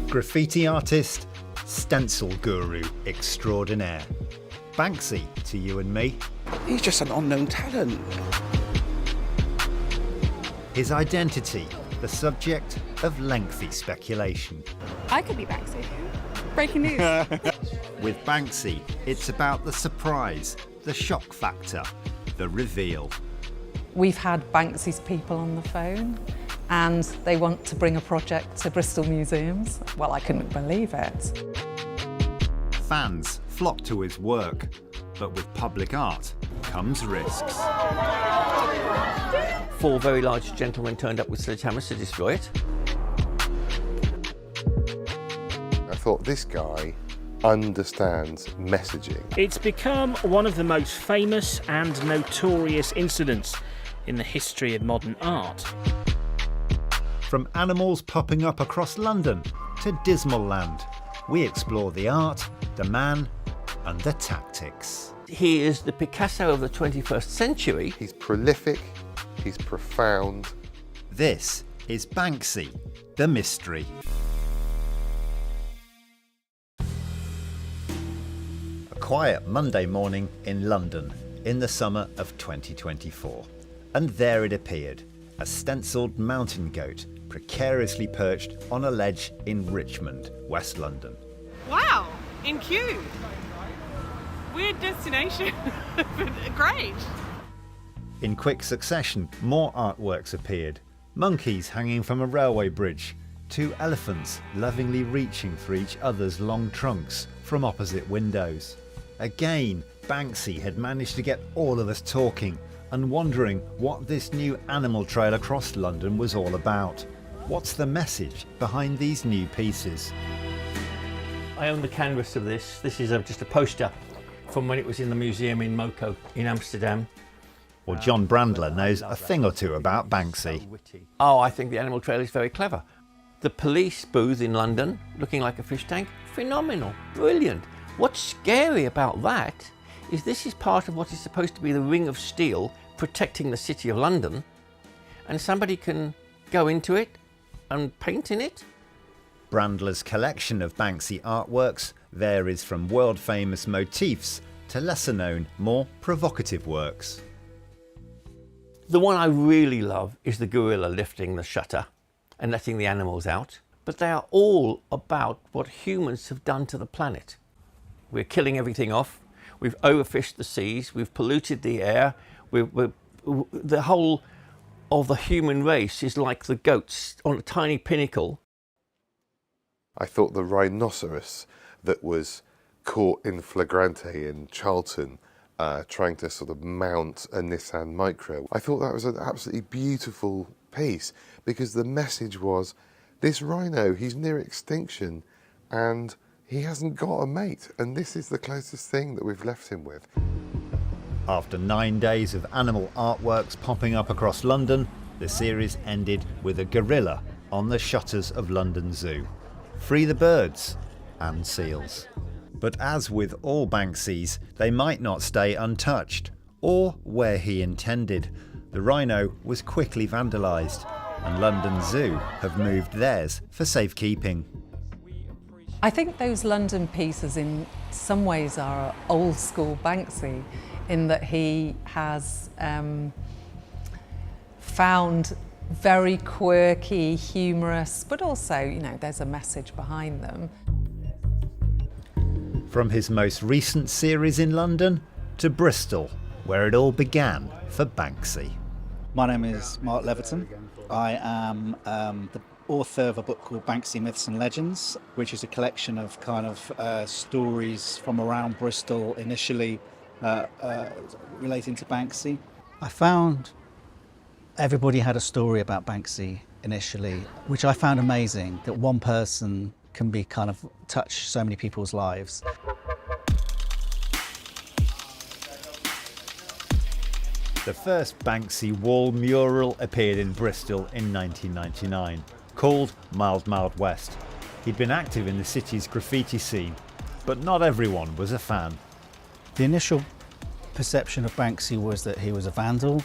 Graffiti artist, stencil guru extraordinaire. Banksy to you and me. He's just an unknown talent. His identity, the subject of lengthy speculation. I could be Banksy. Breaking news. With Banksy, it's about the surprise, the shock factor, the reveal. We've had Banksy's people on the phone and they want to bring a project to Bristol museums. Well, I couldn't believe it. Fans flock to his work, but with public art comes risks. 4 very large gentlemen turned up with sledgehammers to destroy it. I thought, this guy understands messaging. It's become one of the most famous and notorious incidents in the history of modern art. From animals popping up across London to Dismal Land, we explore the art, the man and the tactics. He is the Picasso of the 21st century. He's prolific, he's profound. This is Banksy, the mystery. A quiet Monday morning in London in the summer of 2024. And there it appeared, a stencilled mountain goat precariously perched on a ledge in Richmond, West London. Wow, in Kew. Weird destination, but great. In quick succession, more artworks appeared. Monkeys hanging from a railway bridge, 2 elephants lovingly reaching for each other's long trunks from opposite windows. Again, Banksy had managed to get all of us talking and wondering what this new animal trail across London was all about. What's the message behind these new pieces? I own the canvas of this. This is just a poster from when it was in the museum in Moco in Amsterdam. Well, John Brandler knows a thing or two about Banksy. Oh, I think the animal trail is very clever. The police booth in London, looking like a fish tank, phenomenal, brilliant. What's scary about that is this is part of what is supposed to be the ring of steel protecting the city of London, and somebody can go into it and paint in it. Brandler's collection of Banksy artworks varies from world-famous motifs to lesser-known, more provocative works. The one I really love is the gorilla lifting the shutter and letting the animals out, but they are all about what humans have done to the planet. We're killing everything off. We've overfished the seas, we've polluted the air, the whole of the human race is like the goats on a tiny pinnacle. I thought the rhinoceros that was caught in flagrante in Charlton trying to sort of mount a Nissan Micra, I thought that was an absolutely beautiful piece because the message was, this rhino, he's near extinction and he hasn't got a mate, and this is the closest thing that we've left him with. After 9 days of animal artworks popping up across London, the series ended with a gorilla on the shutters of London Zoo. Free the birds and seals. But as with all Banksys, they might not stay untouched, or where he intended. The rhino was quickly vandalised, and London Zoo have moved theirs for safekeeping. I think those London pieces in some ways are old school Banksy in that he has found very quirky, humorous, but also, you know, there's a message behind them. From his most recent series in London to Bristol, where it all began for Banksy. My name is Mark Leverton. I am the author of a book called Banksy Myths and Legends, which is a collection of kind of stories from around Bristol, initially relating to Banksy. I found everybody had a story about Banksy initially, which I found amazing, that one person can be kind of touch so many people's lives. The first Banksy wall mural appeared in Bristol in 1999, called Mild Mild West. He'd been active in the city's graffiti scene, but not everyone was a fan. The initial perception of Banksy was that he was a vandal.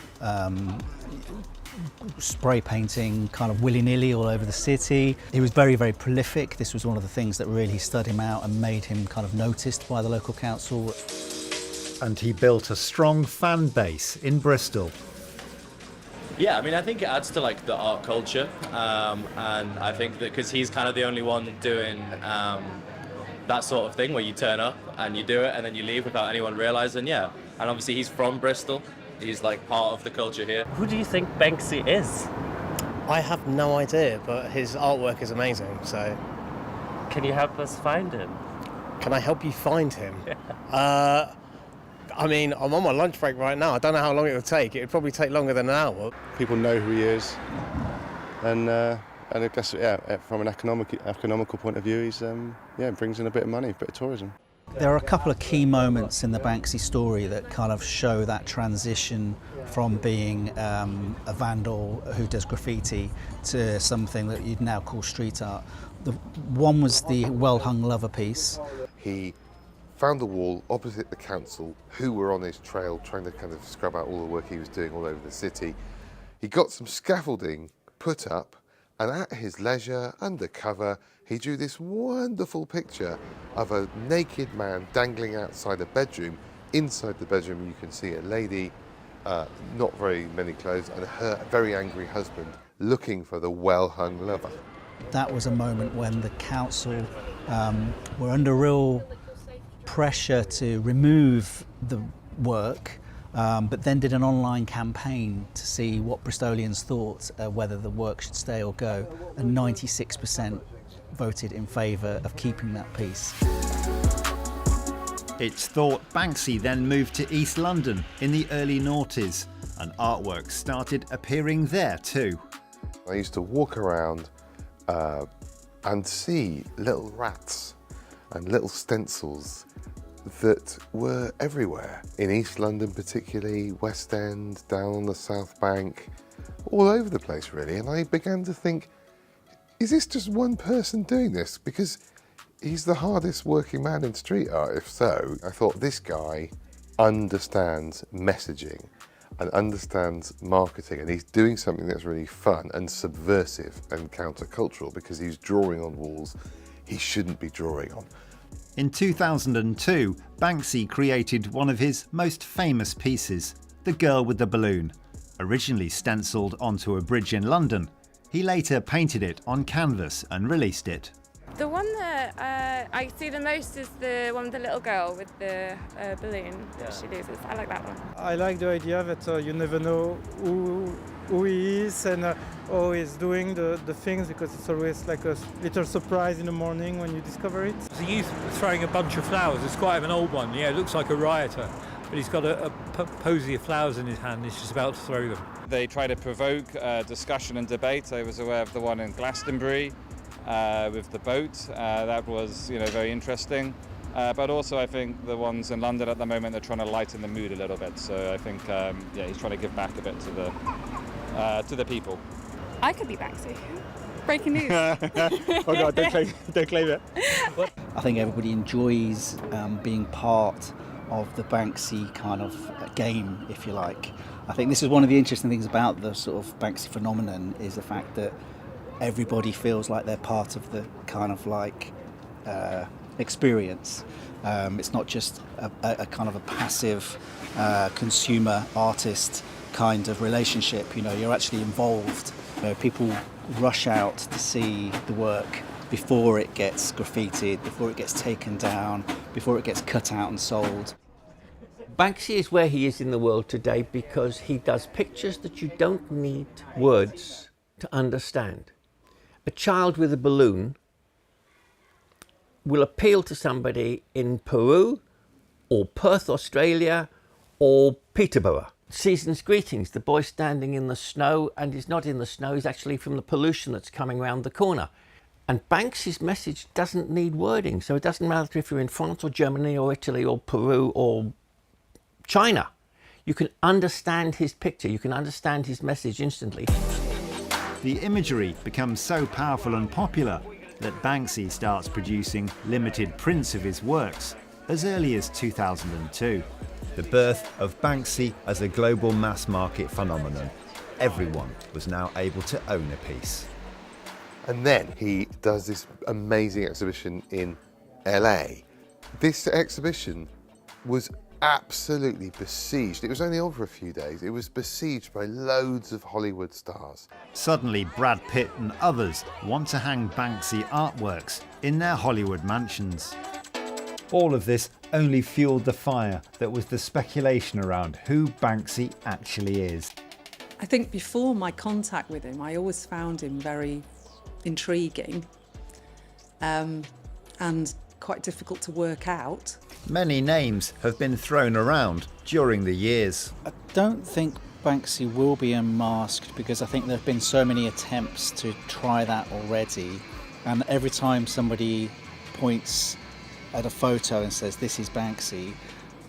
spray painting kind of willy-nilly all over the city. He was very, very prolific. This was one of the things that really stood him out and made him kind of noticed by the local council. And he built a strong fan base in Bristol. Yeah, I mean, I think it adds to like the art culture, and I think that because he's kind of the only one doing that sort of thing where you turn up and you do it and then you leave without anyone realising, yeah. And obviously he's from Bristol, he's like part of the culture here. Who do you think Banksy is? I have no idea, but his artwork is amazing, so... Can you help us find him? Can I help you find him? I mean, I'm on my lunch break right now. I don't know how long it will take. It would probably take longer than an hour. People know who he is, and I guess, yeah, from an economical point of view, he's brings in a bit of money, a bit of tourism. There are a couple of key moments in the Banksy story that kind of show that transition from being a vandal who does graffiti to something that you'd now call street art. The one was the well-hung lover piece. He found a wall opposite the council who were on his trail trying to kind of scrub out all the work he was doing all over the city. He got some scaffolding put up, and at his leisure, undercover, he drew this wonderful picture of a naked man dangling outside a bedroom. Inside the bedroom you can see a lady, not very many clothes, and her very angry husband looking for the well-hung lover. That was a moment when the council were under real pressure to remove the work, but then did an online campaign to see what Bristolians thought whether the work should stay or go, and 96% voted in favour of keeping that piece. It's thought Banksy then moved to East London in the early noughties, and artwork started appearing there too. I used to walk around and see little rats and little stencils that were everywhere, in East London particularly, West End, down on the South Bank, all over the place really. And I began to think, is this just one person doing this? Because he's the hardest working man in street art, if so. I thought, this guy understands messaging and understands marketing, and he's doing something that's really fun and subversive and countercultural, because he's drawing on walls he shouldn't be drawing on. In 2002, Banksy created one of his most famous pieces, The Girl with the Balloon. Originally stencilled onto a bridge in London, he later painted it on canvas and released it. The one that I see the most is the one with the little girl with the balloon that she loses. I like that one. I like the idea that you never know who he is and how he's doing the things, because it's always like a little surprise in the morning when you discover it. It's a youth throwing a bunch of flowers. It's quite an old one. Yeah, it looks like a rioter, but he's got a posy of flowers in his hand. He's just about to throw them. They try to provoke discussion and debate. I was aware of the one in Glastonbury with the boat. That was, very interesting. But also, I think the ones in London at the moment, they're trying to lighten the mood a little bit. So I think, he's trying to give back a bit to the people. I could be Banksy. Breaking news. Oh God, don't claim it. I think everybody enjoys being part of the Banksy kind of game, if you like. I think this is one of the interesting things about the sort of Banksy phenomenon, is the fact that everybody feels like they're part of the kind of like experience. It's not just a kind of a passive consumer artist kind of relationship. You're actually involved. People rush out to see the work before it gets graffitied, before it gets taken down, before it gets cut out and sold. Banksy is where he is in the world today because he does pictures that you don't need words to understand. A child with a balloon will appeal to somebody in Peru or Perth, Australia, or Peterborough. Season's greetings, the boy standing in the snow, and he's not in the snow, he's actually from the pollution that's coming round the corner. And Banksy's message doesn't need wording, so it doesn't matter if you're in France or Germany or Italy or Peru or China. You can understand his picture, you can understand his message instantly. The imagery becomes so powerful and popular that Banksy starts producing limited prints of his works as early as 2002. The birth of Banksy as a global mass market phenomenon. everyone was now able to own a piece. And then he does this amazing exhibition in LA. This exhibition was absolutely besieged. It was only on for a few days. It was besieged by loads of Hollywood stars. Suddenly, Brad Pitt and others want to hang Banksy artworks in their Hollywood mansions. All of this only fueled the fire that was the speculation around who Banksy actually is. I think before my contact with him, I always found him very intriguing and quite difficult to work out. Many names have been thrown around during the years. I don't think Banksy will be unmasked because I think there have been so many attempts to try that already, and every time somebody points at a photo and says this is Banksy,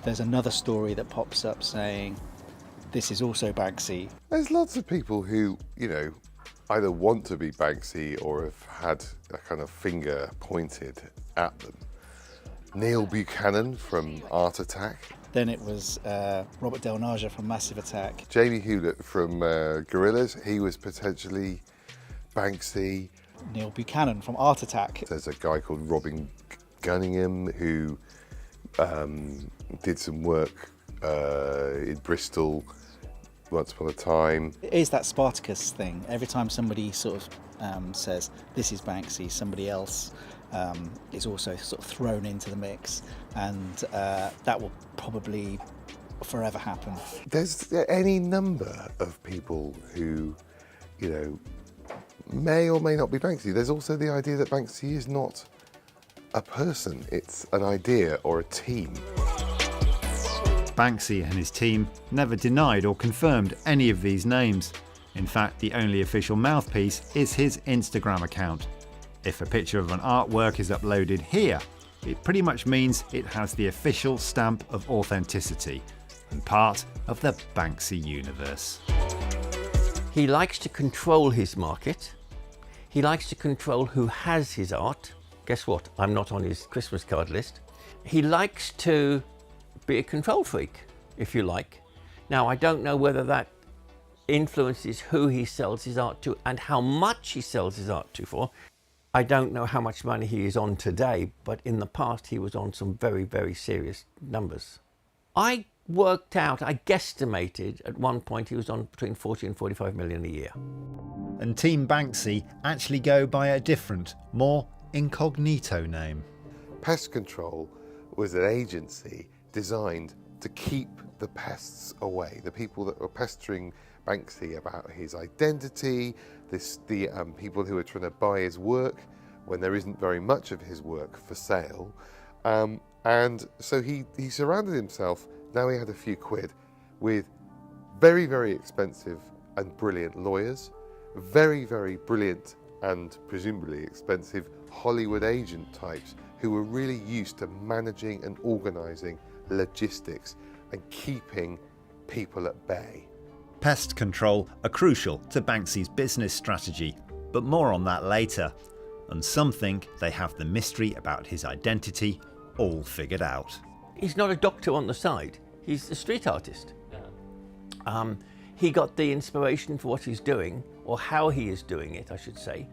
there's another story that pops up saying this is also Banksy. There's lots of people who, you know, either want to be Banksy or have had a kind of finger pointed at them. Neil Buchanan from Art Attack. Then it was Robert Del Naja from Massive Attack. Jamie Hewlett from Gorillaz, he was potentially Banksy. Neil Buchanan from Art Attack. There's a guy called Robin Gunningham who did some work in Bristol once upon a time. It is that Spartacus thing. Every time somebody sort of says this is Banksy, somebody else is also sort of thrown into the mix, and that will probably forever happen. There's any number of people who, you know, may or may not be Banksy. There's also the idea that Banksy is not a person, it's an idea or a team. Banksy and his team never denied or confirmed any of these names. In fact, the only official mouthpiece is his Instagram account. If a picture of an artwork is uploaded here, it pretty much means it has the official stamp of authenticity and part of the Banksy universe. He likes to control his market. He likes to control who has his art. Guess what? I'm not on his Christmas card list. He likes to be a control freak, if you like. Now, I don't know whether that influences who he sells his art to and how much he sells his art to for. I don't know how much money he is on today, but in the past he was on some very, very serious numbers. I worked out, I guesstimated at one point he was on between 40 and 45 million a year. And Team Banksy actually go by a different, more incognito name. Pest Control was an agency designed to keep the pests away, the people that were pestering Banksy about his identity, the people who are trying to buy his work when there isn't very much of his work for sale. And so he surrounded himself, now he had a few quid, with very, very expensive and brilliant lawyers, very, very brilliant and presumably expensive Hollywood agent types who were really used to managing and organising logistics and keeping people at bay. Pest control are crucial to Banksy's business strategy, but more on that later. And some think they have the mystery about his identity all figured out. He's not a doctor on the side, he's a street artist. He got the inspiration for what he's doing, or how he is doing it, I should say,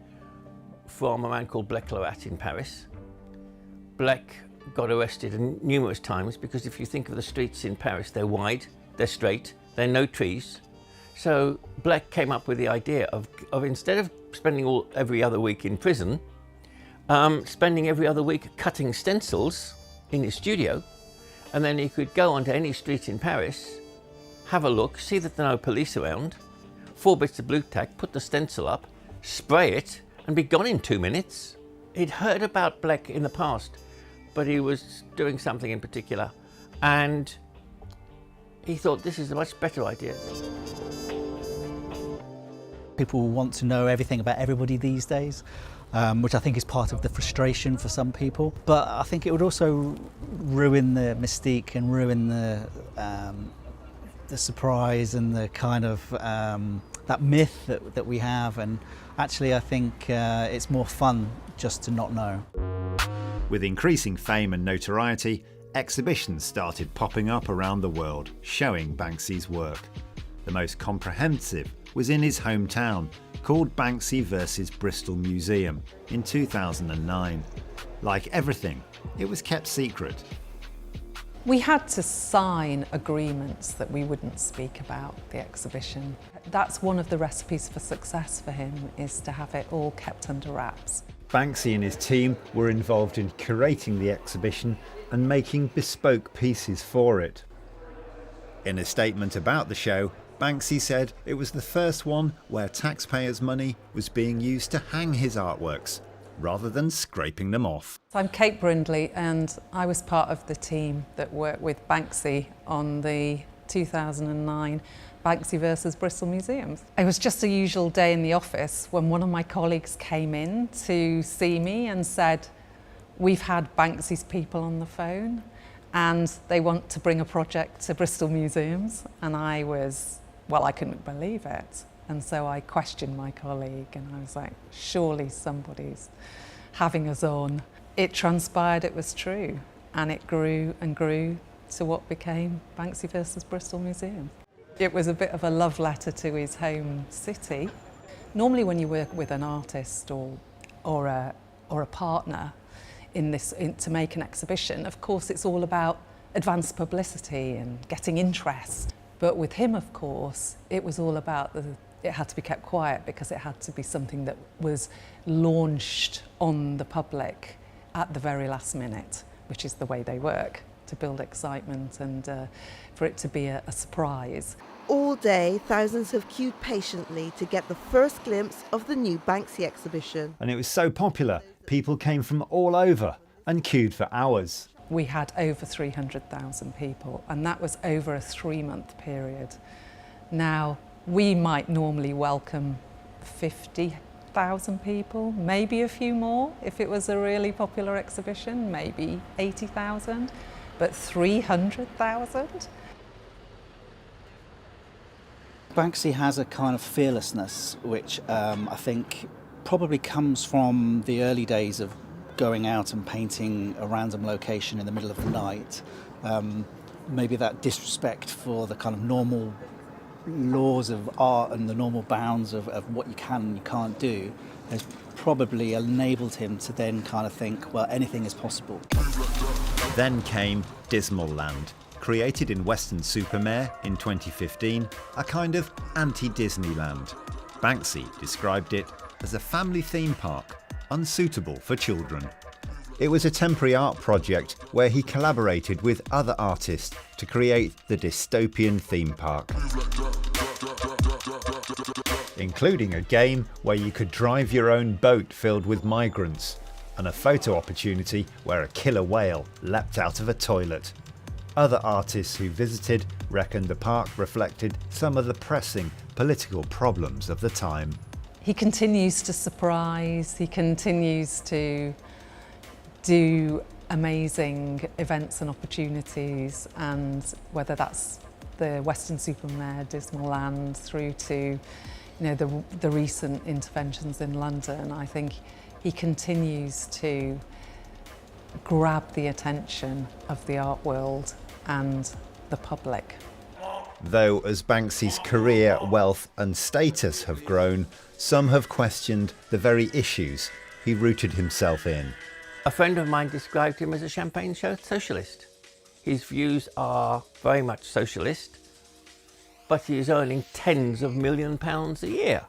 from a man called Blek Loat in Paris. Blek got arrested numerous times because if you think of the streets in Paris, they're wide, they're straight, there are no trees. So Blek came up with the idea of instead of spending every other week in prison, spending every other week cutting stencils in his studio, and then he could go onto any street in Paris, have a look, see that there are no police around, 4 bits of blue tack, put the stencil up, spray it, and be gone in 2 minutes. He'd heard about Blek in the past, but he was doing something in particular, and he thought this is a much better idea. People want to know everything about everybody these days, which I think is part of the frustration for some people. But I think it would also ruin the mystique and ruin the surprise and the kind of that myth that we have. And actually, I think it's more fun just to not know. With increasing fame and notoriety, exhibitions started popping up around the world, showing Banksy's work. The most comprehensive was in his hometown, called Banksy vs Bristol Museum in 2009. Like everything, it was kept secret. We had to sign agreements that we wouldn't speak about the exhibition. That's one of the recipes for success for him, is to have it all kept under wraps. Banksy and his team were involved in curating the exhibition and making bespoke pieces for it. In a statement about the show, Banksy said it was the first one where taxpayers' money was being used to hang his artworks, rather than scraping them off. I'm Kate Brindley, and I was part of the team that worked with Banksy on the 2009 Banksy versus Bristol Museums. It was just a usual day in the office when one of my colleagues came in to see me and said, "We've had Banksy's people on the phone and they want to bring a project to Bristol Museums." And I couldn't believe it. And so I questioned my colleague and I was like, surely somebody's having us on. It transpired it was true, and it grew and grew to what became Banksy versus Bristol Museum. It was a bit of a love letter to his home city. Normally when you work with an artist or a partner to make an exhibition, of course it's all about advanced publicity and getting interest. But with him, of course, it was all about it had to be kept quiet because it had to be something that was launched on the public at the very last minute, which is the way they work, to build excitement and for it to be a surprise. All day, thousands have queued patiently to get the first glimpse of the new Banksy exhibition. And it was so popular, people came from all over and queued for hours. We had over 300,000 people, and that was over a 3-month period. Now, we might normally welcome 50,000 people, maybe a few more if it was a really popular exhibition, maybe 80,000, but 300,000? Banksy has a kind of fearlessness which I think probably comes from the early days of going out and painting a random location in the middle of the night. Maybe that disrespect for the kind of normal laws of art and the normal bounds of what you can and you can't do has probably enabled him to then kind of think, well, anything is possible. Then came Dismal Land, created in Weston-super-Mare in 2015, a kind of anti-Disneyland. Banksy described it as a family theme park, unsuitable for children. It was a temporary art project where he collaborated with other artists to create the dystopian theme park, including a game where you could drive your own boat filled with migrants, and a photo opportunity where a killer whale leapt out of a toilet. Other artists who visited reckoned the park reflected some of the pressing political problems of the time. He continues to surprise, he continues to do amazing events and opportunities, and whether that's the Weston-super-Mare, Dismal Land, through to the recent interventions in London, I think he continues to grab the attention of the art world and the public. Though as Banksy's career, wealth and status have grown, some have questioned the very issues he rooted himself in. A friend of mine described him as a champagne socialist. His views are very much socialist, but he is earning tens of £1 million a year,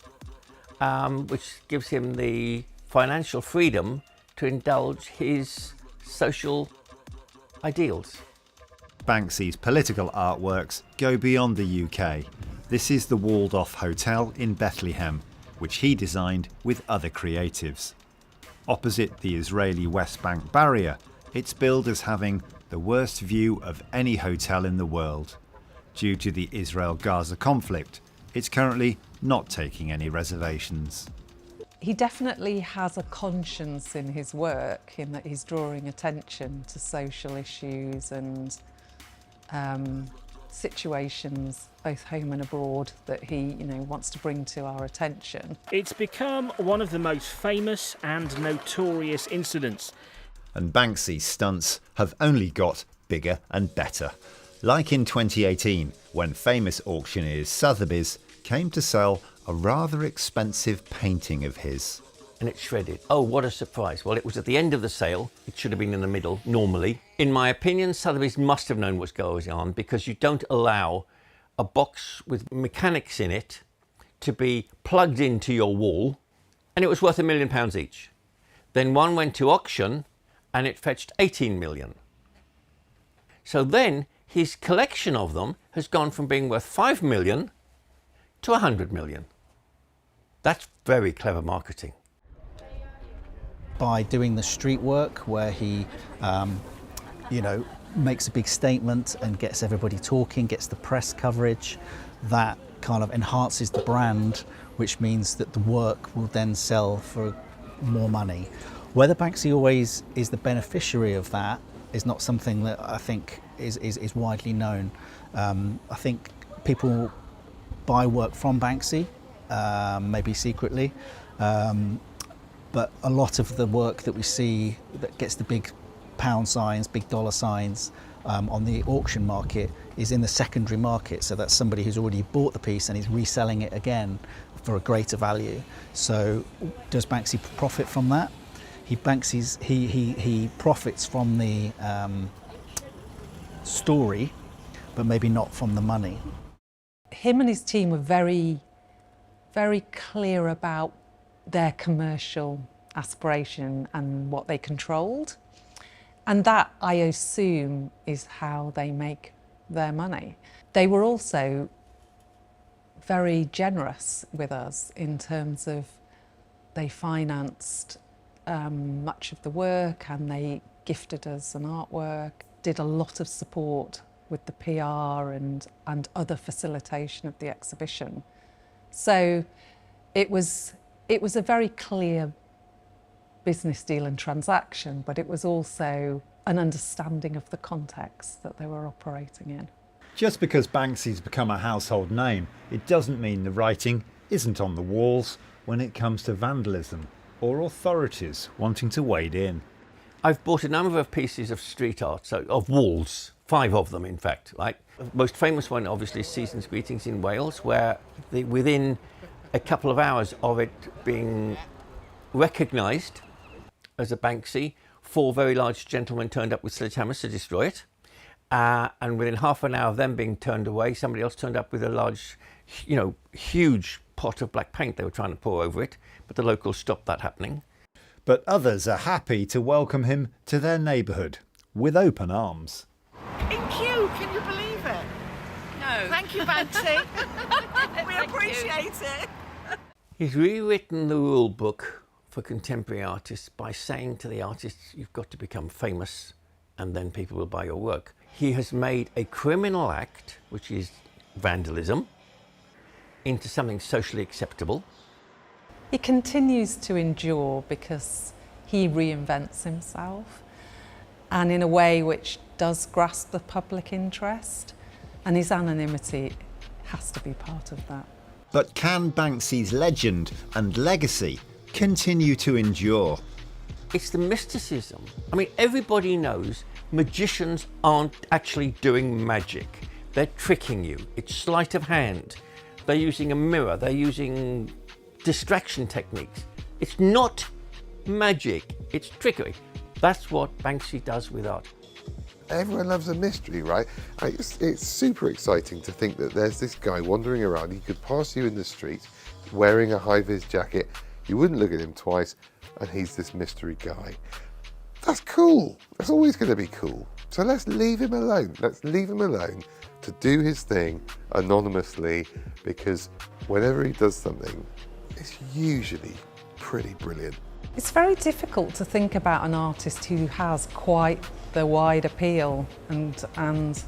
which gives him the financial freedom to indulge his social ideals. Banksy's political artworks go beyond the UK. This is the walled-off hotel in Bethlehem, which he designed with other creatives. Opposite the Israeli West Bank barrier, it's billed as having the worst view of any hotel in the world. Due to the Israel-Gaza conflict, it's currently not taking any reservations. He definitely has a conscience in his work, in that he's drawing attention to social issues and situations, both home and abroad, that he wants to bring to our attention. It's become one of the most famous and notorious incidents. And Banksy's stunts have only got bigger and better. Like in 2018, when famous auctioneers Sotheby's came to sell a rather expensive painting of his. And it's shredded. Oh, what a surprise. Well, it was at the end of the sale. It should have been in the middle, normally. In my opinion, Sotheby's must have known what's going on, because you don't allow a box with mechanics in it to be plugged into your wall, and it was worth £1 million each. Then one went to auction and it fetched 18 million. So then his collection of them has gone from being worth 5 million to 100 million. That's very clever marketing. By doing the street work where he, makes a big statement and gets everybody talking, gets the press coverage, that kind of enhances the brand, which means that the work will then sell for more money. Whether Banksy always is the beneficiary of that is not something that I think is widely known. I think people buy work from Banksy, maybe secretly, but a lot of the work that we see that gets the big pound signs, big dollar signs on the auction market is in the secondary market. So that's somebody who's already bought the piece and is reselling it again for a greater value. So does Banksy profit from that? He profits from the story, but maybe not from the money. Him and his team were very, very clear about their commercial aspiration and what they controlled. And that, I assume, is how they make their money. They were also very generous with us in terms of they financed much of the work, and they gifted us an artwork, did a lot of support with the PR and other facilitation of the exhibition. So it was a very clear business deal and transaction, but it was also an understanding of the context that they were operating in. Just because Banksy's become a household name, it doesn't mean the writing isn't on the walls when it comes to vandalism or authorities wanting to wade in. I've bought a number of pieces of street art, so of walls, 5 of them in fact, right? The most famous one obviously is Season's Greetings in Wales, where within a couple of hours of it being recognised as a Banksy, 4 very large gentlemen turned up with sledgehammers to destroy it. And within half an hour of them being turned away, somebody else turned up with a large, huge pot of black paint they were trying to pour over it, but the locals stopped that happening. But others are happy to welcome him to their neighbourhood with open arms. In queue, can you believe it? No. Thank you, Banksy. We appreciate it. He's rewritten the rule book for contemporary artists by saying to the artists, you've got to become famous and then people will buy your work. He has made a criminal act, which is vandalism, into something socially acceptable. He continues to endure because he reinvents himself, and in a way which does grasp the public interest, and his anonymity has to be part of that. But can Banksy's legend and legacy continue to endure? It's the mysticism. I mean, everybody knows magicians aren't actually doing magic. They're tricking you. It's sleight of hand. They're using a mirror. They're using distraction techniques. It's not magic. It's trickery. That's what Banksy does with art. Everyone loves a mystery, right? It's super exciting to think that there's this guy wandering around. He could pass you in the street wearing a high-vis jacket. You wouldn't look at him twice, and he's this mystery guy. That's cool. That's always going to be cool. So let's leave him alone. Let's leave him alone to do his thing anonymously, because whenever he does something, it's usually pretty brilliant. It's very difficult to think about an artist who has quite the wide appeal and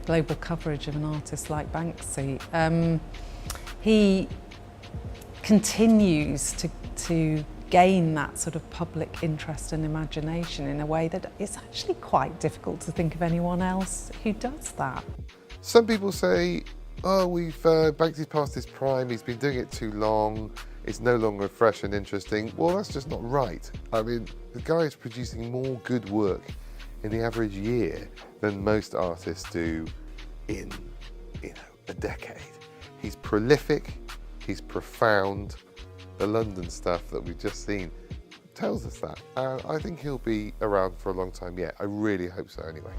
global coverage of an artist like Banksy. He continues to gain that sort of public interest and imagination in a way that it's actually quite difficult to think of anyone else who does that. Some people say, oh, Banksy's past his prime, he's been doing it too long, it's no longer fresh and interesting. Well, that's just not right. I mean, the guy is producing more good work in the average year than most artists do in, a decade. He's prolific, he's profound. The London stuff that we've just seen tells us that. And I think he'll be around for a long time yet. I really hope so anyway.